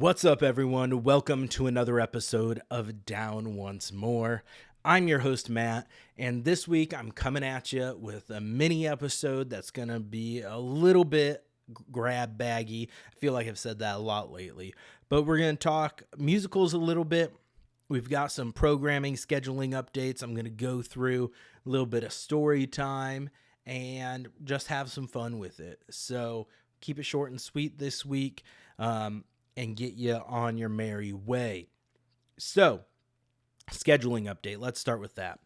What's up, everyone? Welcome to another episode of Down Once More. I'm your host, Matt, and this week I'm coming at you with a mini episode that's going to be a little bit grab baggy. I feel like I've said that a lot lately, but we're going to talk musicals a little bit. We've got some programming scheduling updates. I'm going to go through a little bit of story time and just have some fun with it. So keep it short and sweet this week. And get you on your merry way. So, scheduling update. Let's start with that.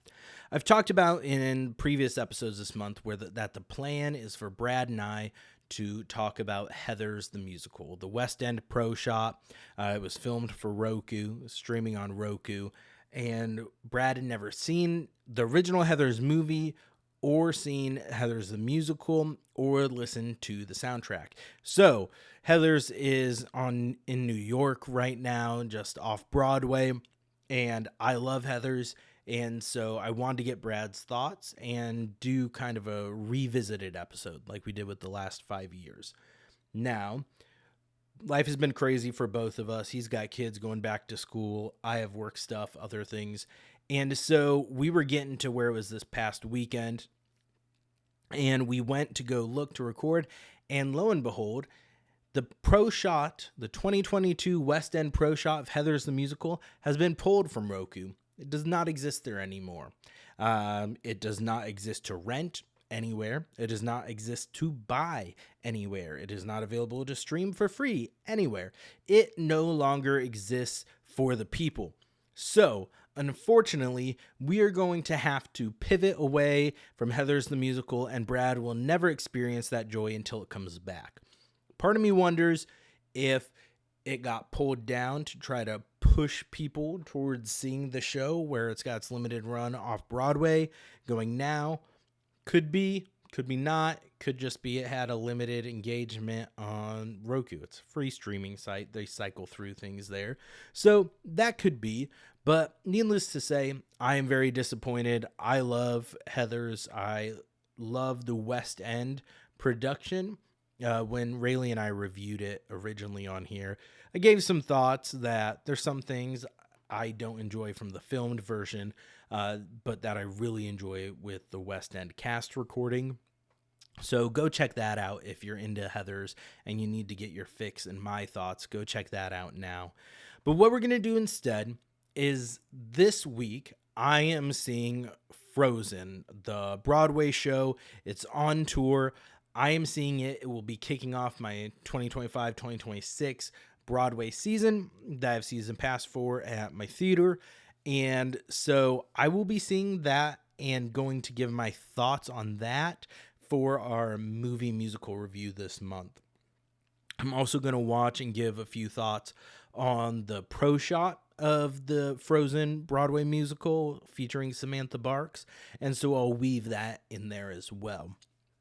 I've talked about in previous episodes this month that the plan is for Brad and I to talk about Heathers the Musical, the West End Pro Shot. It was filmed for Roku, streaming on Roku, and Brad had never seen the original Heathers movie or seen Heathers the Musical or listened to the soundtrack. So Heathers is in New York right now, just off Broadway, and I love Heathers, and so I wanted to get Brad's thoughts and do kind of a revisited episode like we did with the last 5 years. Now, life has been crazy for both of us. He's got kids going back to school. I have work stuff, other things. And so we were getting to where it was this past weekend, and we went to go look to record, and lo and behold, the Pro Shot, the 2022 West End Pro Shot of Heathers the Musical, has been pulled from Roku. It does not exist there anymore. It does not exist to rent anywhere. It does not exist to buy anywhere. It is not available to stream for free anywhere. It no longer exists for the people. So, unfortunately, we are going to have to pivot away from Heathers the Musical, and Brad will never experience that joy until it comes back. Part of me wonders if it got pulled down to try to push people towards seeing the show where it's got its limited run off Broadway going now. Could be not. Could just be it had a limited engagement on Roku. It's a free streaming site. They cycle through things there. So that could be. But needless to say, I am very disappointed. I love Heathers. I love the West End production. When Rayleigh and I reviewed it originally on here, I gave some thoughts that there's some things I don't enjoy from the filmed version, but that I really enjoy with the West End cast recording. So go check that out if you're into Heathers and you need to get your fix and my thoughts. Go check that out now. But what we're going to do instead is this week I am seeing Frozen, the Broadway show. It's on tour. I am seeing it. It will be kicking off my 2025-2026 Broadway season that I have season pass for at my theater. And so I will be seeing that and going to give my thoughts on that for our movie musical review this month. I'm also going to watch and give a few thoughts on the Pro Shot of the Frozen Broadway musical featuring Samantha Barks. And so I'll weave that in there as well.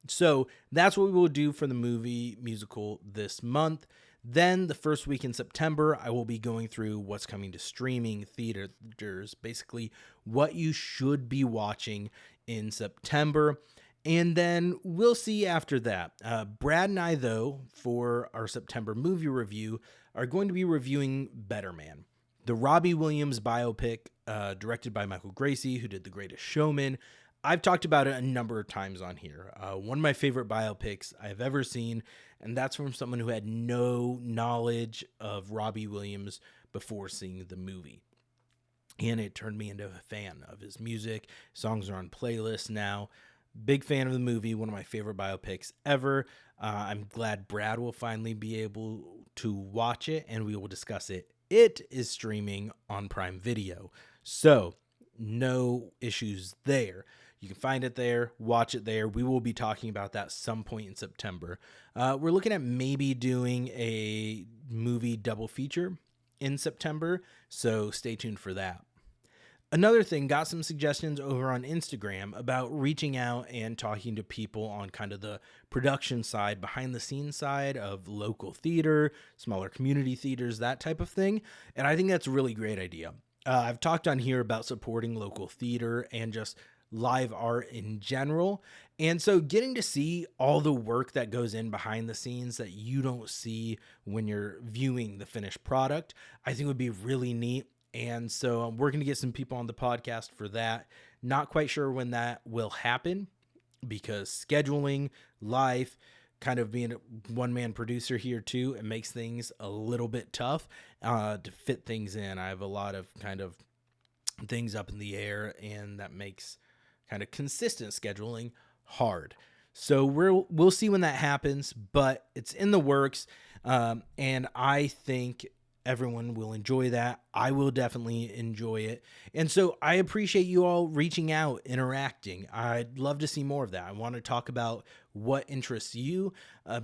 So that's what we will do for the movie musical this month. Then the first week in September, I will be going through what's coming to streaming theaters, basically what you should be watching in September. And then we'll see after that. Brad and I, though, for our September movie review, are going to be reviewing Better Man, the Robbie Williams biopic directed by Michael Gracie, who did The Greatest Showman. I've talked about it a number of times on here. One of my favorite biopics I've ever seen, and that's from someone who had no knowledge of Robbie Williams before seeing the movie. And it turned me into a fan of his music. Songs are on playlists now. Big fan of the movie, one of my favorite biopics ever. I'm glad Brad will finally be able to watch it, and we will discuss it. It is streaming on Prime Video, so no issues there. You can find it there, watch it there. We will be talking about that some point in September. We're looking at maybe doing a movie double feature in September, so stay tuned for that. Another thing, got some suggestions over on Instagram about reaching out and talking to people on kind of the production side, behind the scenes side of local theater, smaller community theaters, that type of thing. And I think that's a really great idea. I've talked on here about supporting local theater and just live art in general. And so getting to see all the work that goes in behind the scenes that you don't see when you're viewing the finished product, I think would be really neat. And so we're going to get some people on the podcast for that. Not quite sure when that will happen because scheduling, life, kind of being a one-man producer here too, it makes things a little bit tough to fit things in. I have a lot of kind of things up in the air, and that makes kind of consistent scheduling hard. So we'll see when that happens, but it's in the works, and I think everyone will enjoy that. I will definitely enjoy it. And so I appreciate you all reaching out, interacting. I'd love to see more of that. I want to talk about what interests you,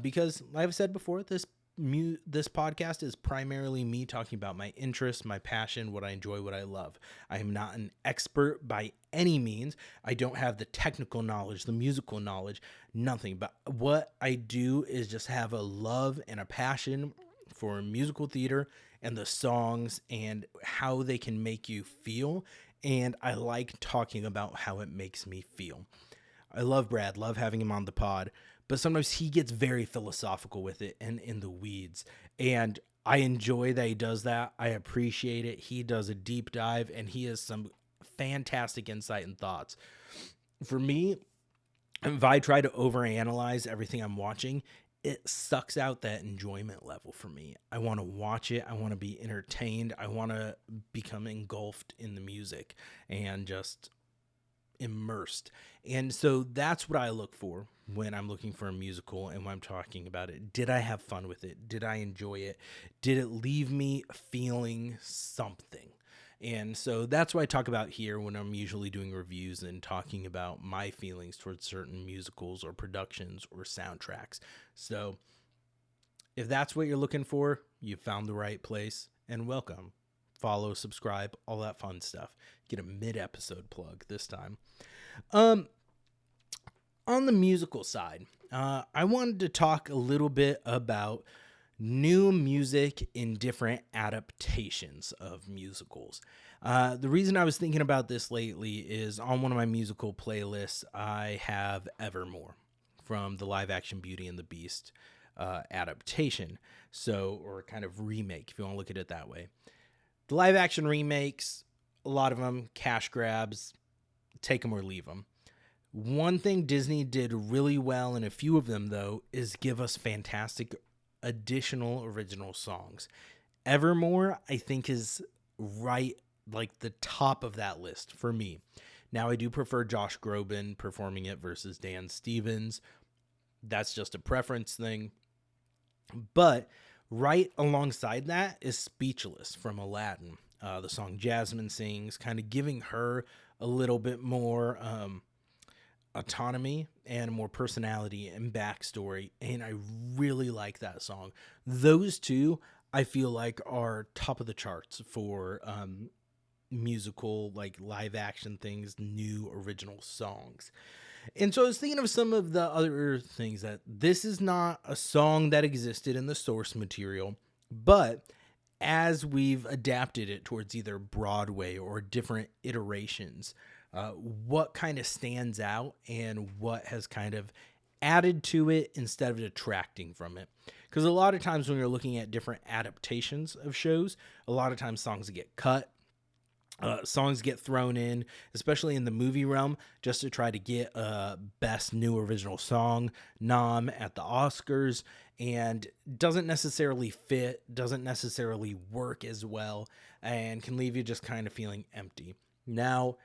because like I've said before, this podcast is primarily me talking about my interests, my passion, what I enjoy, what I love. I am not an expert by any means. I don't have the technical knowledge, the musical knowledge, nothing. But what I do is just have a love and a passion for musical theater and the songs and how they can make you feel. And I like talking about how it makes me feel. I love Brad, love having him on the pod, but sometimes he gets very philosophical with it and in the weeds. And I enjoy that he does that. I appreciate it. He does a deep dive and he has some fantastic insight and thoughts. For me, if I try to overanalyze everything I'm watching, it sucks out that enjoyment level for me. I want to watch it. I want to be entertained. I want to become engulfed in the music and just immersed. And so that's what I look for when I'm looking for a musical and when I'm talking about it. Did I have fun with it? Did I enjoy it? Did it leave me feeling something? And so that's what I talk about here when I'm usually doing reviews and talking about my feelings towards certain musicals or productions or soundtracks. So if that's what you're looking for, you found the right place, and welcome. Follow, subscribe, all that fun stuff. Get a mid-episode plug this time. On the musical side, I wanted to talk a little bit about new music in different adaptations of musicals. The reason I was thinking about this lately is on one of my musical playlists, I have Evermore from the live action Beauty and the Beast adaptation. So, or kind of remake, if you want to look at it that way. The live action remakes, a lot of them, cash grabs, take them or leave them. One thing Disney did really well in a few of them, though, is give us fantastic additional original songs. Evermore, I think, is right like the top of that list for me. Now, I do prefer Josh Groban performing it versus Dan Stevens. That's just a preference thing. But right alongside that is Speechless from Aladdin. The song Jasmine sings, kind of giving her a little bit more autonomy and more personality and backstory, and I really like that song. Those two I feel like are top of the charts for musical, like live action things, new original songs. And so I was thinking of some of the other things, that this is not a song that existed in the source material, but as we've adapted it towards either Broadway or different iterations, what kind of stands out and what has kind of added to it instead of detracting from it. Because a lot of times when you're looking at different adaptations of shows, a lot of times songs get cut. Songs get thrown in, especially in the movie realm, just to try to get a Best New Original Song nom at the Oscars, and doesn't necessarily fit, doesn't necessarily work as well, and can leave you just kind of feeling empty. Now,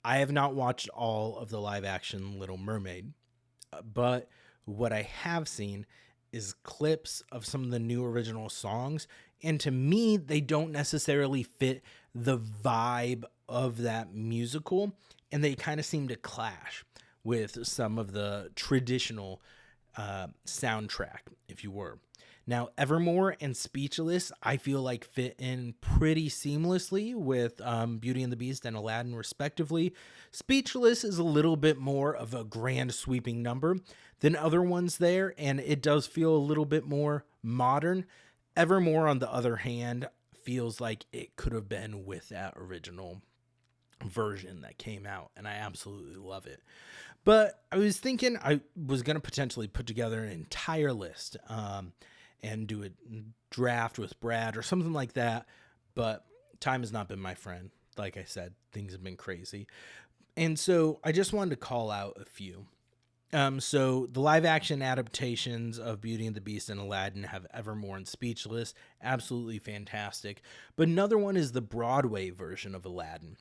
I have not watched all of the live action Little Mermaid, but what I have seen is clips of some of the new original songs, and to me, they don't necessarily fit the vibe of that musical, and they kind of seem to clash with some of the traditional soundtrack, if you were. Now, Evermore and Speechless, I feel like fit in pretty seamlessly with Beauty and the Beast and Aladdin, respectively. Speechless is a little bit more of a grand sweeping number than other ones there, and it does feel a little bit more modern. Evermore, on the other hand, feels like it could have been with that original version that came out, and I absolutely love it. But I was thinking I was going to potentially put together an entire list and do a draft with Brad or something like that. But time has not been my friend. Like I said, things have been crazy. And so I just wanted to call out a few. So the live action adaptations of Beauty and the Beast and Aladdin have Evermore and Speechless. Absolutely fantastic. But another one is the Broadway version of Aladdin.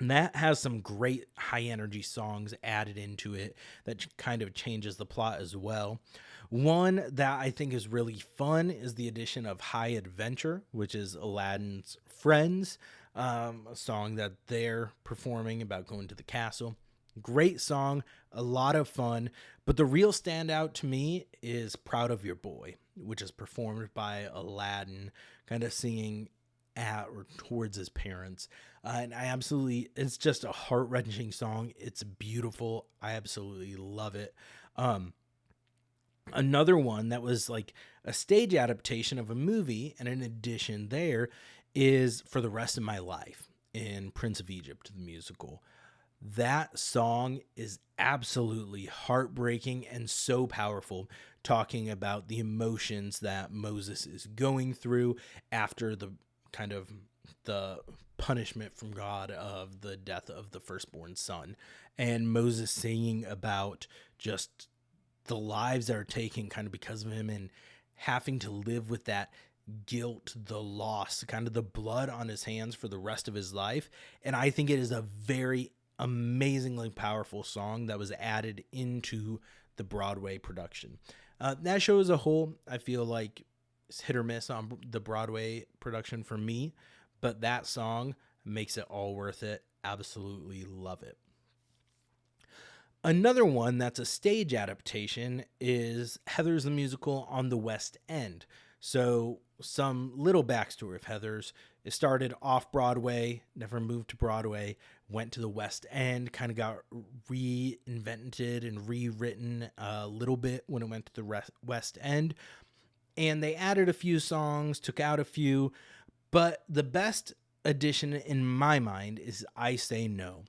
And that has some great high energy songs added into it that kind of changes the plot as well. One that I think is really fun is the addition of High Adventure, which is Aladdin's friends, a song that they're performing about going to the castle. Great song, a lot of fun, but the real standout to me is Proud of Your Boy, which is performed by Aladdin, kind of singing at or towards his parents. And it's just a heart wrenching song. It's beautiful. I absolutely love it. Another one that was like a stage adaptation of a movie and an addition there is For the Rest of My Life in Prince of Egypt, the musical. That song is absolutely heartbreaking and so powerful, talking about the emotions that Moses is going through after the kind of the punishment from God of the death of the firstborn son, and Moses singing about just the lives that are taken kind of because of him and having to live with that guilt, the loss, kind of the blood on his hands for the rest of his life. And I think it is a very amazingly powerful song that was added into the Broadway production. That show as a whole, I feel like it's hit or miss on the Broadway production for me, but that song makes it all worth it. Absolutely love it. Another one that's a stage adaptation is Heathers the Musical on the West End. So some little backstory of Heathers. It started off Broadway, never moved to Broadway, went to the West End, kind of got reinvented and rewritten a little bit when it went to the West End. And they added a few songs, took out a few, but the best addition in my mind is I Say No.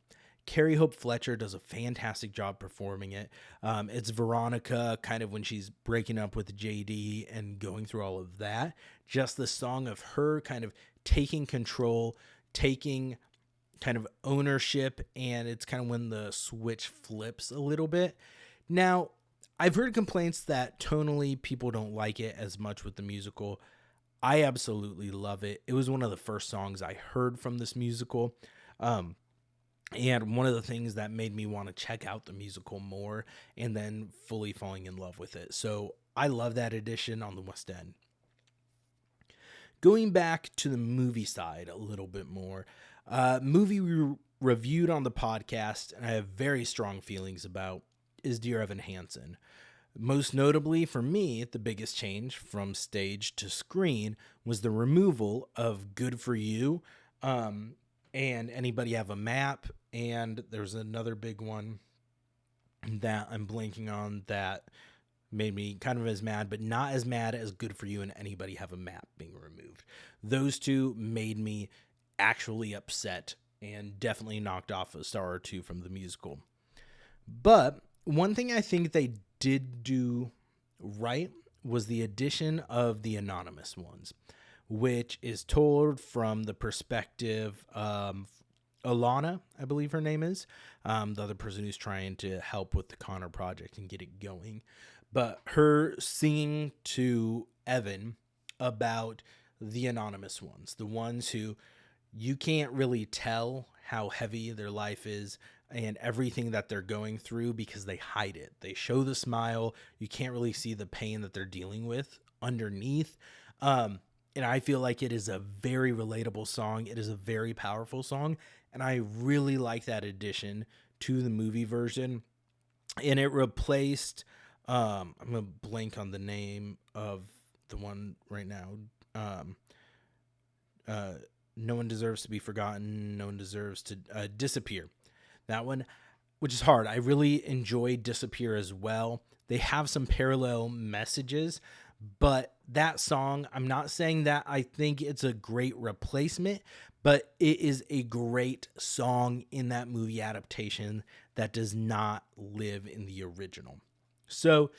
Carrie Hope Fletcher does a fantastic job performing it. It's Veronica kind of when she's breaking up with JD and going through all of that. Just the song of her kind of taking control, taking kind of ownership, and it's kind of when the switch flips a little bit. Now, I've heard complaints that tonally people don't like it as much with the musical. I absolutely love it. It was one of the first songs I heard from this musical. And one of the things that made me want to check out the musical more and then fully falling in love with it. So I love that edition on the West End. Going back to the movie side a little bit more, movie we reviewed on the podcast and I have very strong feelings about is Dear Evan Hansen. Most notably for me, the biggest change from stage to screen was the removal of Good For You, and Anybody Have a Map, and there's another big one that I'm blanking on that made me kind of as mad, but not as mad as Good For You and Anybody Have a Map being removed. Those two made me actually upset and definitely knocked off a star or two from the musical. But one thing I think they did do right was the addition of the anonymous ones, which is told from the perspective of Alana, I believe her name is, the other person who's trying to help with the Connor project and get it going. But her singing to Evan about the anonymous ones, the ones who you can't really tell how heavy their life is and everything that they're going through because they hide it. They show the smile. You can't really see the pain that they're dealing with underneath. And I feel like it is a very relatable song. It is a very powerful song. And I really like that addition to the movie version. And it replaced, I'm going to blank on the name of the one right now. No One Deserves to Be Forgotten. No One Deserves to Disappear. That one, which is hard. I really enjoy Disappear as well. They have some parallel messages, But that song, I'm not saying that I think it's a great replacement, but it is a great song in that movie adaptation that does not live in the original. So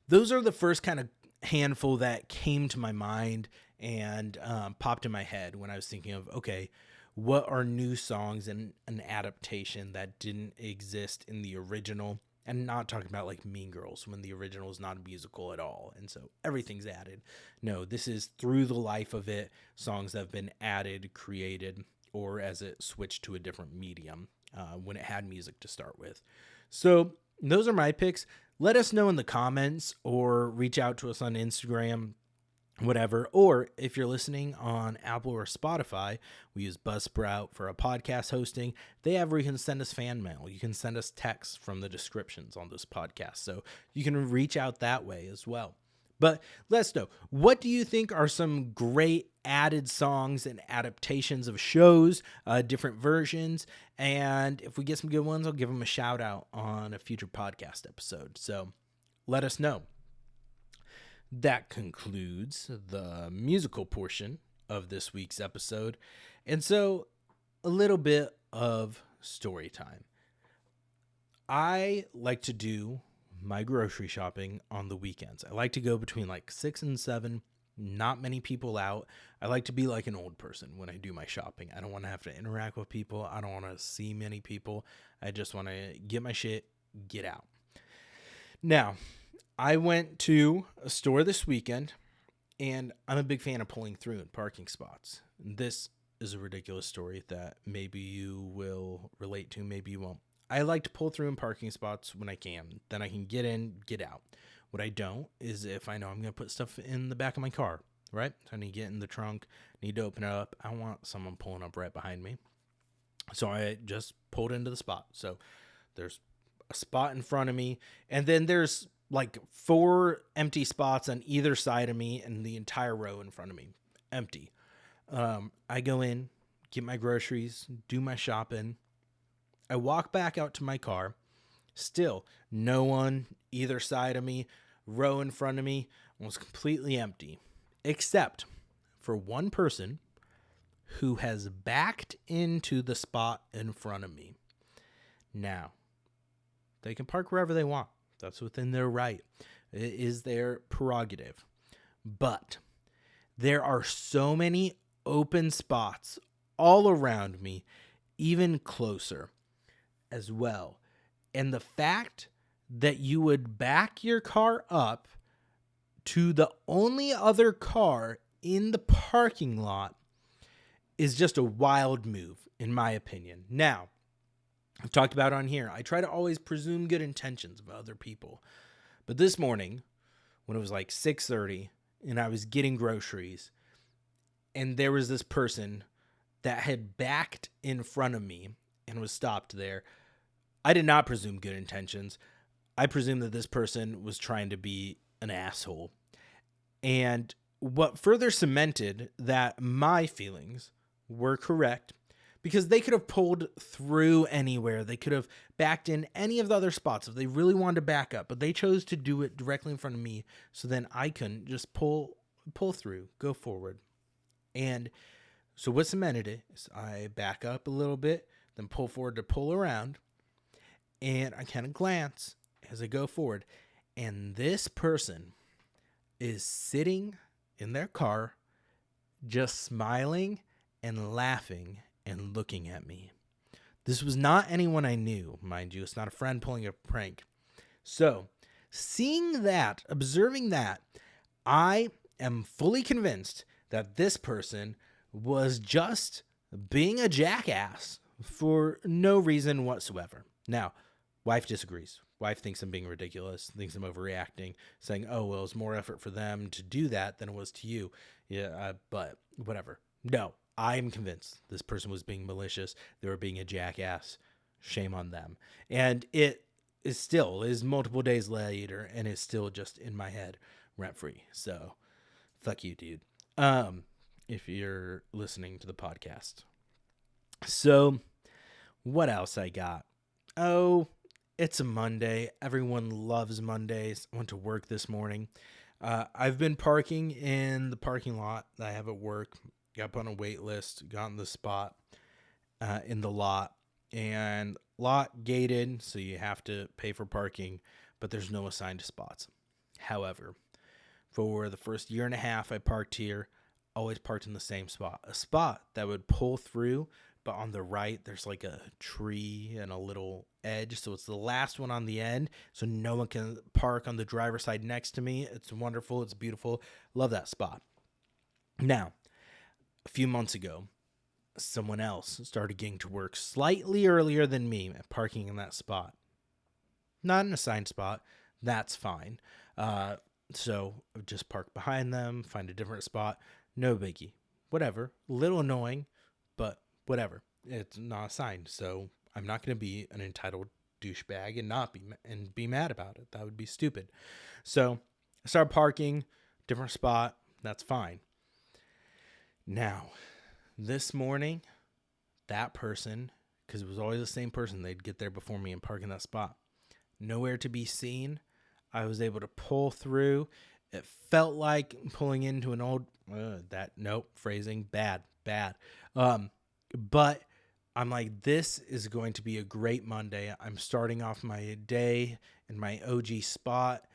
those are the first kind of handful that came to my mind and popped in my head when I was thinking of, okay, what are new songs in an adaptation that didn't exist in the original? And not talking about like Mean Girls when the original is not a musical at all. And so everything's added. No, this is through the life of it, songs that have been added, created, or as it switched to a different medium when it had music to start with. So those are my picks. Let us know in the comments or reach out to us on Instagram, whatever. Or if you're listening on Apple or Spotify, we use Buzzsprout for a podcast hosting. They have where you can send us fan mail. You can send us texts from the descriptions on this podcast. So you can reach out that way as well. But let us know, what do you think are some great added songs and adaptations of shows, different versions? And if we get some good ones, I'll give them a shout out on a future podcast episode. So let us know. That concludes the musical portion of this week's episode. And so a little bit of story time. I like to do my grocery shopping on the weekends. I like to go between like 6 and 7, not many people out. I like to be like an old person when I do my shopping. I don't want to have to interact with people. I don't want to see many people. I just want to get my shit, get out. Now, I went to a store this weekend, and I'm a big fan of pulling through in parking spots. This is a ridiculous story that maybe you will relate to, maybe you won't. I like to pull through in parking spots when I can. Then I can get in, get out. What I don't is if I know I'm going to put stuff in the back of my car, right? So I need to get in the trunk, need to open it up. I don't want someone pulling up right behind me. So I just pulled into the spot. So there's a spot in front of me, and then there's like 4 empty spots on either side of me and the entire row in front of me, empty. I go in, get my groceries, do my shopping. I walk back out to my car. Still, no one either side of me, row in front of me, was completely empty, except for one person who has backed into the spot in front of me. Now, they can park wherever they want. That's within their right. It is their prerogative. But there are so many open spots all around me, even closer as well. And the fact that you would back your car up to the only other car in the parking lot is just a wild move, in my opinion. Now, I've talked about on here, I try to always presume good intentions of other people. But this morning, when it was like 6:30 and I was getting groceries, and there was this person that had backed in front of me and was stopped there, I did not presume good intentions. I presumed that this person was trying to be an asshole. And what further cemented that my feelings were correct, because they could have pulled through anywhere. They could have backed in any of the other spots if they really wanted to back up, but they chose to do it directly in front of me. So then I couldn't just pull through, go forward. And so what cemented it is I back up a little bit, then pull forward to pull around. And I kind of glance as I go forward. And this person is sitting in their car, just smiling and laughing and looking at me. This was not anyone I knew, mind you. It's not a friend pulling a prank. So, seeing that, observing that, I am fully convinced that this person was just being a jackass for no reason whatsoever. Now, wife disagrees. Wife thinks I'm being ridiculous, thinks I'm overreacting, saying, oh, well, it's more effort for them to do that than it was to you. Yeah, but whatever. No, I'm convinced this person was being malicious. They were being a jackass. Shame on them. And it is multiple days later, and it's still just in my head rent free. So fuck you, dude. If you're listening to the podcast. So what else I got? Oh, it's a Monday. Everyone loves Mondays. I went to work this morning. I've been parking in the parking lot that I have at work. Got put on a wait list, got in the spot in the lot, and lot gated, so you have to pay for parking, but there's no assigned spots. However, for the first year and a half I parked here, always parked in the same spot, a spot that would pull through, but on the right there's like a tree and a little edge, so it's the last one on the end, so no one can park on the driver's side next to me. It's wonderful, it's beautiful, love that spot. Now, a few months ago, someone else started getting to work slightly earlier than me at parking in that spot. Not an assigned spot, that's fine. So just park behind them, find a different spot, no biggie. Whatever, a little annoying, but whatever. It's not assigned, so I'm not going to be an entitled douchebag and be mad about it. That would be stupid. So I started parking, different spot, that's fine. Now, this morning, that person, because it was always the same person, they'd get there before me and park in that spot. Nowhere to be seen. I was able to pull through. It felt like pulling into an old, phrasing, bad. But I'm like, this is going to be a great Monday. I'm starting off my day in my OG spot.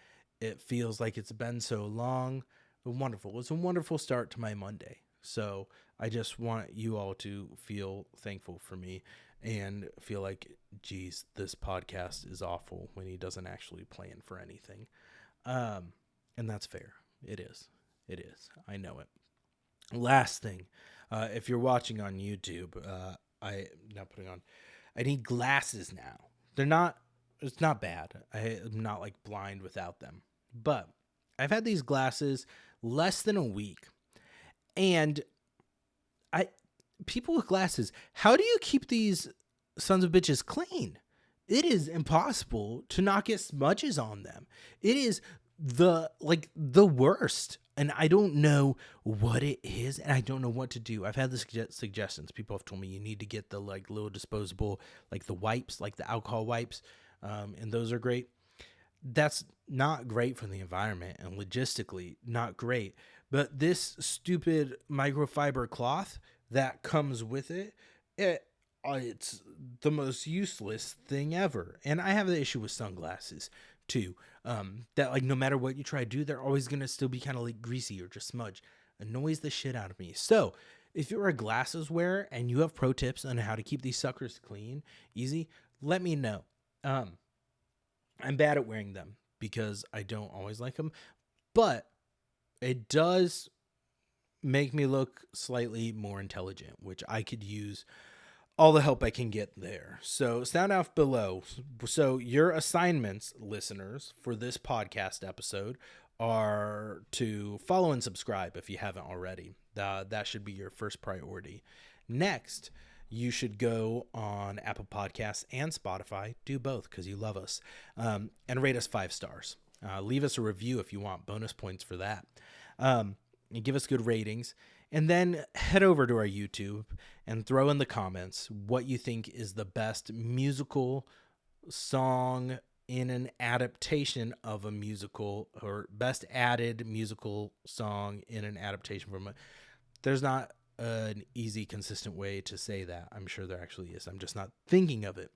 It feels like it's been so long. Wonderful. It's a wonderful start to my Monday. So I just want you all to feel thankful for me and feel like, geez, this podcast is awful when he doesn't actually plan for anything. And that's fair. It is. I know it. Last thing, if you're watching on YouTube, I need glasses now. It's not bad. I'm not like blind without them, but I've had these glasses less than a week. And people with glasses, how do you keep these sons of bitches clean? It is impossible to not get smudges on them. It is the worst. And I don't know what it is, and I don't know what to do. I've had the suggestions. People have told me you need to get the like little disposable, like the wipes, like the alcohol wipes, and those are great. That's not great for the environment and logistically not great. But this stupid microfiber cloth that comes with it's the most useless thing ever. And I have the issue with sunglasses too. That like no matter what you try to do, they're always gonna still be kind of like greasy or just smudge. Annoys the shit out of me. So if you're a glasses wearer and you have pro tips on how to keep these suckers clean, easy, let me know. I'm bad at wearing them because I don't always like them, but it does make me look slightly more intelligent, which I could use all the help I can get there. So sound off below. So your assignments, listeners, for this podcast episode are to follow and subscribe if you haven't already. That should be your first priority. Next, you should go on Apple Podcasts and Spotify. Do both because you love us. And rate us 5 stars. Leave us a review if you want bonus points for that. And give us good ratings. And then head over to our YouTube and throw in the comments what you think is the best musical song in an adaptation of a musical, or best added musical song in an adaptation from a... There's not an easy, consistent way to say that. I'm sure there actually is. I'm just not thinking of it.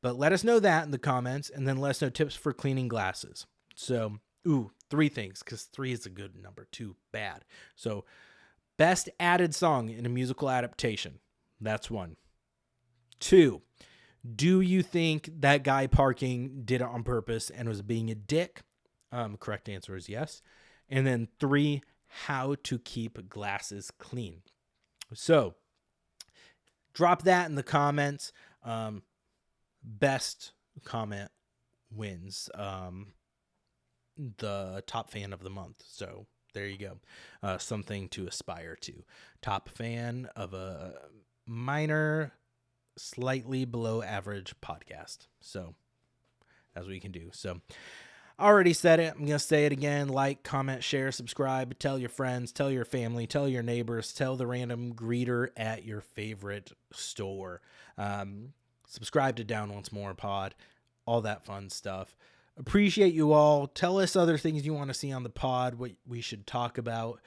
But let us know that in the comments, and then let us know tips for cleaning glasses. So, 3 things, because 3 is a good number, 2 bad. So, best added song in a musical adaptation. That's 1. 2, do you think that guy parking did it on purpose and was being a dick? Correct answer is yes. And then 3, how to keep glasses clean. So, drop that in the comments. Best comment wins the top fan of the month. So, there you go. Something to aspire to. Top fan of a minor, slightly below average podcast. So, that's what you can do. So, I already said it. I'm going to say it again. Like, comment, share, subscribe. Tell your friends. Tell your family. Tell your neighbors. Tell the random greeter at your favorite store. Subscribe to Down Once More Pod. All that fun stuff. appreciate you all. Tell us other things you want to see on the pod, what we should talk about.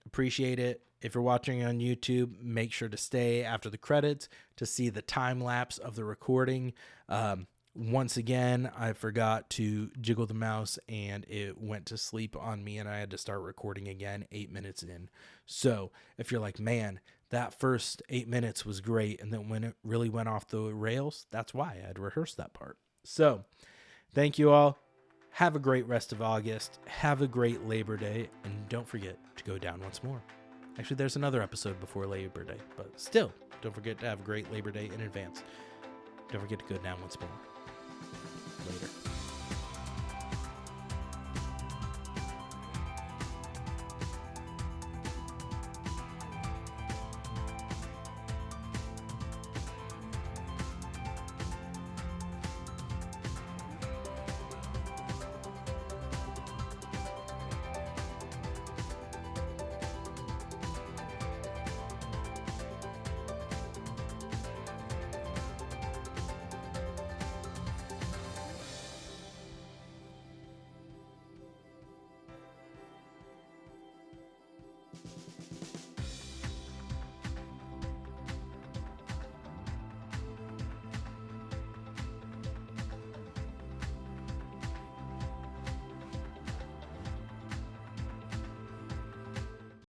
Appreciate it. If you're watching on YouTube, make sure to stay after the credits to see the time lapse of the recording. Once again, I forgot to jiggle the mouse and it went to sleep on me and I had to start recording again 8 minutes in. So if you're like, man, that first 8 minutes was great, and then when it really went off the rails, that's why I had rehearsed that part. So thank you all. Have a great rest of August. Have a great Labor Day. And don't forget to go down once more. Actually, there's another episode before Labor Day. But still, don't forget to have a great Labor Day in advance. Don't forget to go down once more. Later.